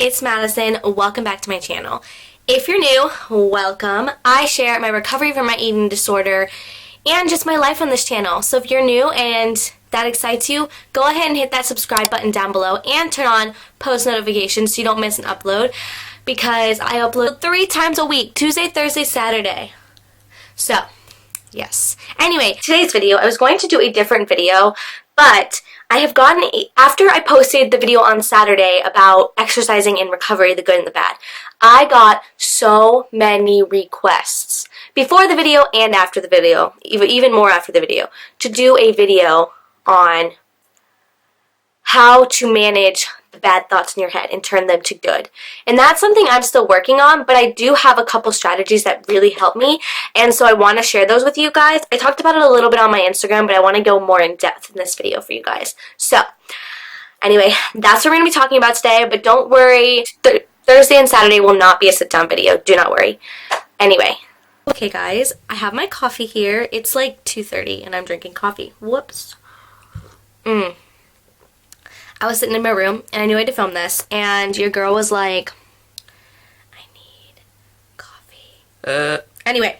it's Madison. Welcome back to my channel. If you're new, welcome. I share my recovery from my eating disorder and just my life on this channel. So if you're new and that excites you, go ahead and hit that subscribe button down below and turn on post notifications so you don't miss an upload, because I upload 3 times a week, Tuesday, Thursday, Saturday. So, yes. Anyway, today's video, I was going to do a different video, but I have gotten, after I posted the video on Saturday about exercising in recovery, the good and the bad, I got so many requests before the video and after the video, even more after the video, to do a video on how to manage the bad thoughts in your head and turn them to good. And that's something I'm still working on, but I do have a couple strategies that really help me, and so I want to share those with you guys. I talked about it a little bit on my Instagram, but I want to go more in depth in this video for you guys. So, anyway, that's what we're going to be talking about today, but don't worry, Thursday and Saturday will not be a sit-down video. Do not worry. Anyway. Okay, guys, I have my coffee here. It's like 2:30, and I'm drinking coffee. Whoops. I was sitting in my room, and I knew I had to film this, and your girl was like, I need coffee. Anyway,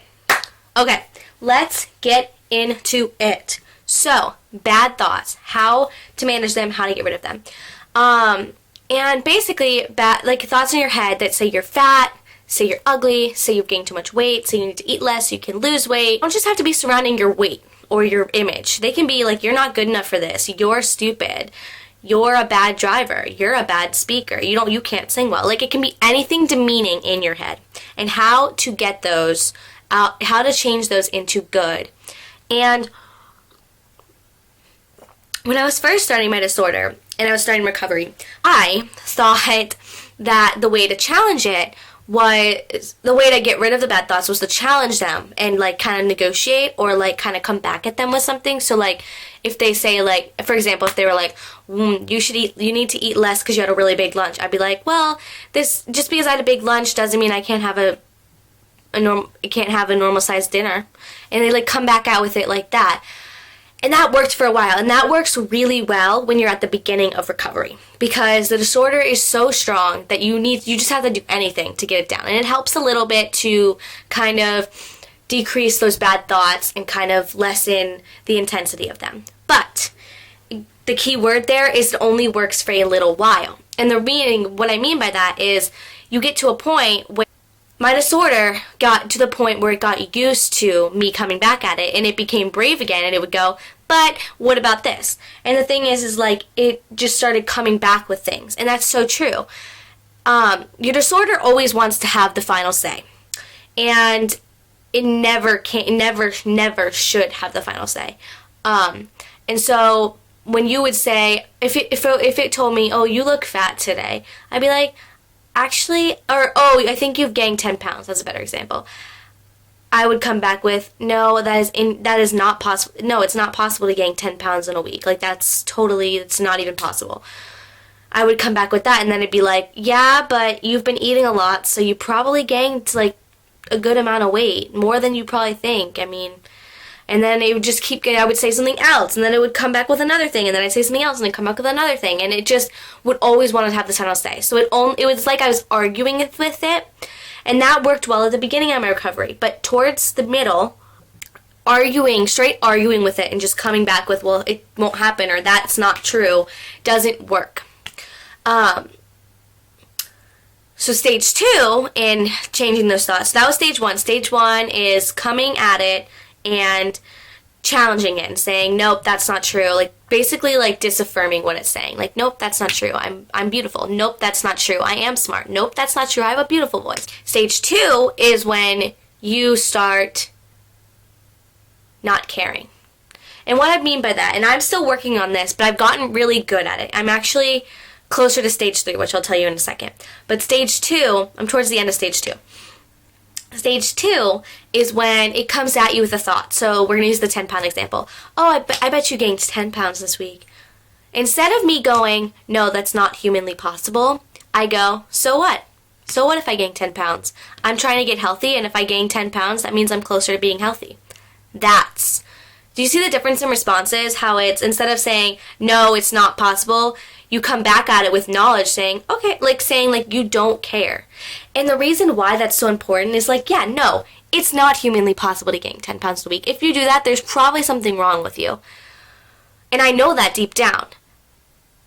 okay, let's get into it. So, bad thoughts, how to manage them, how to get rid of them. And basically, thoughts in your head that say you're fat, say you're ugly, say you've gained too much weight, say you need to eat less so you can lose weight. Don't just have to be surrounding your weight or your image. They can be like, you're not good enough for this, you're stupid, you're a bad driver, you're a bad speaker, you can't sing well. Like, it can be anything demeaning in your head, and how to get those out, how to change those into good. And when I was first starting my disorder and I was starting recovery, I thought that the way to challenge it was, the way to get rid of the bad thoughts was to challenge them and like kind of negotiate or like kind of come back at them with something. So like if they say, like, for example, if they were like, you need to eat less because you had a really big lunch, I'd be like, well, this, just because I had a big lunch doesn't mean I can't have a normal sized dinner. And they like come back out with it like that. And that worked for a while, and that works really well when you're at the beginning of recovery, because the disorder is so strong that you just have to do anything to get it down. And it helps a little bit to kind of decrease those bad thoughts and kind of lessen the intensity of them. But the key word there is it only works for a little while. And what I mean by that is you get to a point where my disorder got to the point where it got used to me coming back at it, and it became brave again, and it would go, but what about this? And the thing is like, it just started coming back with things, and that's so true. Your disorder always wants to have the final say, and it never should have the final say. And so when you would say, if it told me, oh, you look fat today, I'd be like, actually, or, oh, I think you've gained 10 pounds. That's a better example. I would come back with, no, that is not possible. No, it's not possible to gain 10 pounds in a week. Like, it's not even possible. I would come back with that, and then it'd be like, yeah, but you've been eating a lot, so you probably gained, like, a good amount of weight, more than you probably think. I mean, and then it would just keep getting, I would say something else, and then it would come back with another thing, and then I'd say something else, and then come back with another thing, and it just would always want to have the final say. So it was like I was arguing with it, and that worked well at the beginning of my recovery. But towards the middle, straight arguing with it and just coming back with, well, it won't happen, or that's not true, doesn't work. So stage 2 in changing those thoughts, that was stage 1. Stage 1 is coming at it and challenging it and saying, nope, that's not true. Like, basically, like, disaffirming what it's saying. Like, nope, that's not true. I'm beautiful. Nope, that's not true. I am smart. Nope, that's not true. I have a beautiful voice. Stage 2 is when you start not caring. And what I mean by that, and I'm still working on this, but I've gotten really good at it. I'm actually closer to stage 3, which I'll tell you in a second. But stage 2, I'm towards the end of stage 2. Stage 2 is when it comes at you with a thought. So we're going to use the 10-pound example. Oh, I bet you gained 10 pounds this week. Instead of me going, no, that's not humanly possible, I go, so what? So what if I gain 10 pounds? I'm trying to get healthy, and if I gain 10 pounds, that means I'm closer to being healthy. Do you see the difference in responses? How it's, instead of saying, no, it's not possible, you come back at it with knowledge saying, okay, like saying like you don't care. And the reason why that's so important is like, yeah, no, it's not humanly possible to gain 10 pounds a week. If you do that, there's probably something wrong with you. And I know that deep down.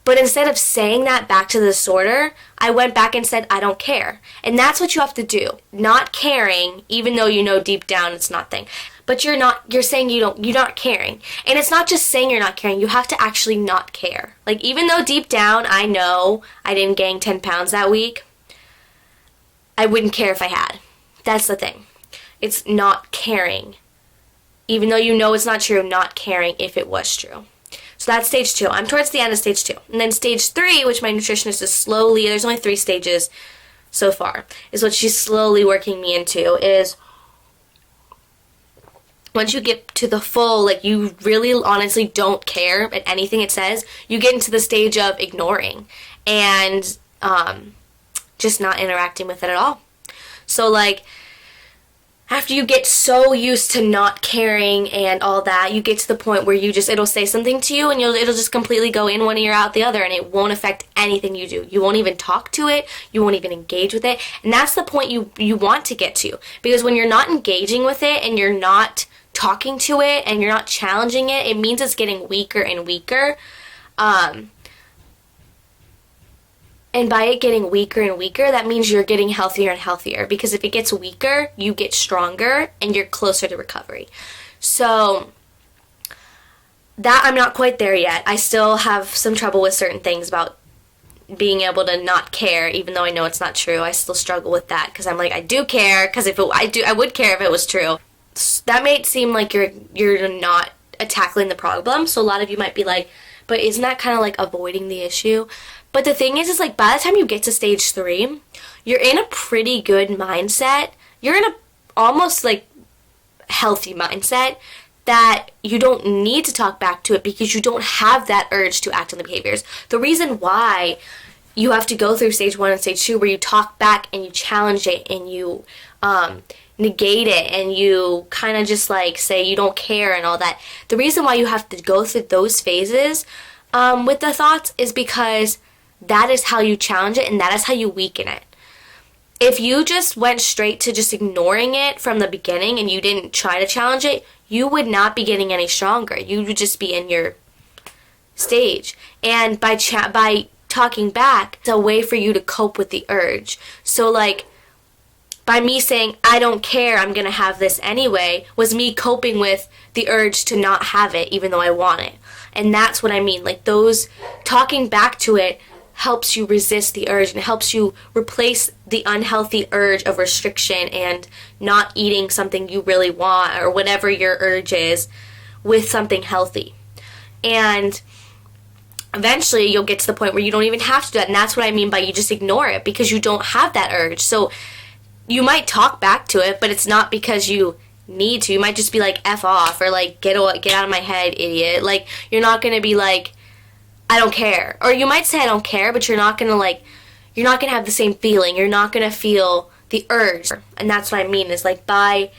But instead of saying that back to the disorder, I went back and said, I don't care. And that's what you have to do. Not caring, even though you know deep down it's nothing. But you're saying you're not caring. And it's not just saying you're not caring, you have to actually not care. Like, even though deep down I know I didn't gain 10 pounds that week, I wouldn't care if I had. That's the thing. It's not caring. Even though you know it's not true, not caring if it was true. So that's stage 2. I'm towards the end of stage 2. And then stage 3, which my nutritionist is slowly, there's only 3 stages so far, is what she's slowly working me into, is once you get to the full, like, you really honestly don't care at anything it says, you get into the stage of ignoring and just not interacting with it at all. So, like, after you get so used to not caring and all that, you get to the point where it'll say something to you and it'll just completely go in one ear out the other, and it won't affect anything you do. You won't even talk to it. You won't even engage with it. And that's the point you want to get to. Because when you're not engaging with it and you're not talking to it and you're not challenging it, it means it's getting weaker and weaker. And by it getting weaker and weaker, that means you're getting healthier and healthier. Because if it gets weaker, you get stronger and you're closer to recovery. So that, I'm not quite there yet. I still have some trouble with certain things about being able to not care, even though I know it's not true. I still struggle with that because I'm like, I do care, because I would care if it was true. That may seem like you're not tackling the problem. So a lot of you might be like, but isn't that kind of like avoiding the issue? But the thing is like, by the time you get to stage 3, you're in a pretty good mindset. You're in a almost like healthy mindset that you don't need to talk back to it because you don't have that urge to act on the behaviors. The reason why you have to go through stage 1 and stage 2 where you talk back and you challenge it and you negate it and you kind of just like say you don't care and all that. The reason why you have to go through those phases with the thoughts is because that is how you challenge it and that is how you weaken it. If you just went straight to just ignoring it from the beginning and you didn't try to challenge it, you would not be getting any stronger. You would just be in your stage. And by talking back, it's a way for you to cope with the urge. So like, by me saying, I don't care, I'm going to have this anyway, was me coping with the urge to not have it even though I want it. And that's what I mean. Like, those, talking back to it helps you resist the urge and it helps you replace the unhealthy urge of restriction and not eating something you really want or whatever your urge is with something healthy. And eventually you'll get to the point where you don't even have to do that. And that's what I mean by you just ignore it because you don't have that urge. So you might talk back to it, but it's not because you need to. You might just be like, F off, or like, get out of my head, idiot. Like, you're not going to be like, I don't care. Or you might say I don't care, but you're not going to have the same feeling. You're not going to feel the urge. And that's what I mean, is like, by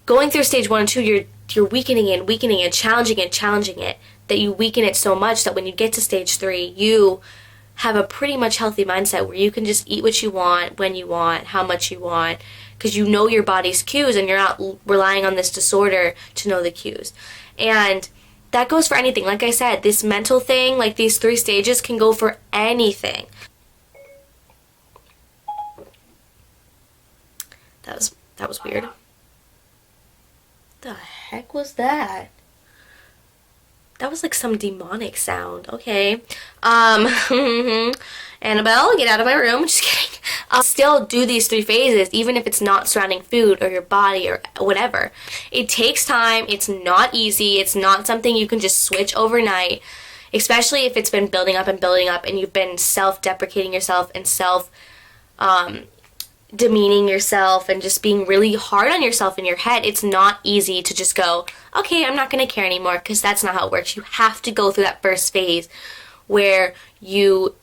going through stage 1 and 2, you're weakening it, challenging it, that you weaken it so much that when you get to stage 3, you have a pretty much healthy mindset where you can just eat what you want, when you want, how much you want, because you know your body's cues and you're not relying on this disorder to know the cues. And that goes for anything. Like I said, this mental thing, like these 3 stages can go for anything. That was weird. The heck was that? That was like some demonic sound. Okay. Annabelle, get out of my room. Just kidding. Still do these 3 phases, even if it's not surrounding food or your body or whatever. It takes time. It's not easy. It's not something you can just switch overnight, especially if it's been building up and you've been self-deprecating yourself and demeaning yourself and just being really hard on yourself in your head. It's not easy to just go, okay, I'm not going to care anymore, because that's not how it works. You have to go through that first phase where you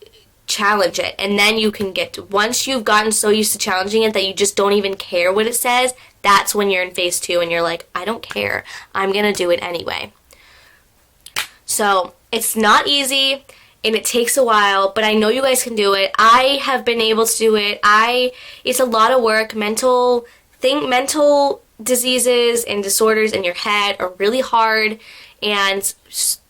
challenge it, and then you can once you've gotten so used to challenging it that you just don't even care what it says, that's when you're in phase 2 and you're like, I don't care, I'm going to do it anyway. So it's not easy. and it takes a while, but I know you guys can do it. I have been able to do it. It's a lot of work. Mental diseases and disorders in your head are really hard and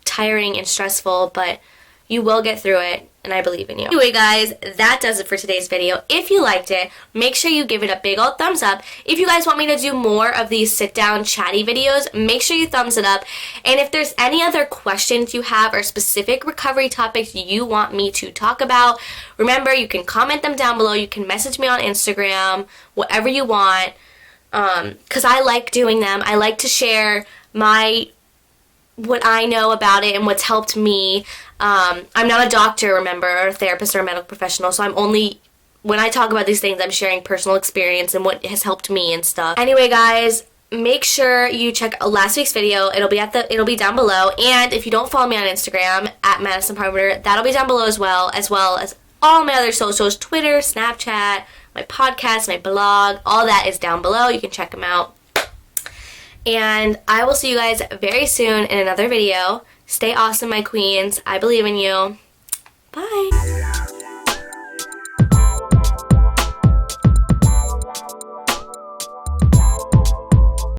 tiring and stressful, but you will get through it, and I believe in you. Anyway, guys, that does it for today's video. If you liked it, make sure you give it a big old thumbs up. If you guys want me to do more of these sit-down chatty videos, make sure you thumbs it up. And if there's any other questions you have or specific recovery topics you want me to talk about, remember, you can comment them down below. You can message me on Instagram, whatever you want, because I like doing them. I like to share what I know about it and what's helped me. I'm not a doctor, remember, or a therapist or a medical professional, so when I talk about these things, I'm sharing personal experience and what has helped me and stuff. Anyway, guys, make sure you check last week's video. It'll be down below. And if you don't follow me on Instagram at Madison Parmenter, that'll be down below as well as all my other socials, Twitter, Snapchat, my podcast, my blog, all that is down below. You can check them out. And I will see you guys very soon in another video. Stay awesome, my queens. I believe in you. Bye.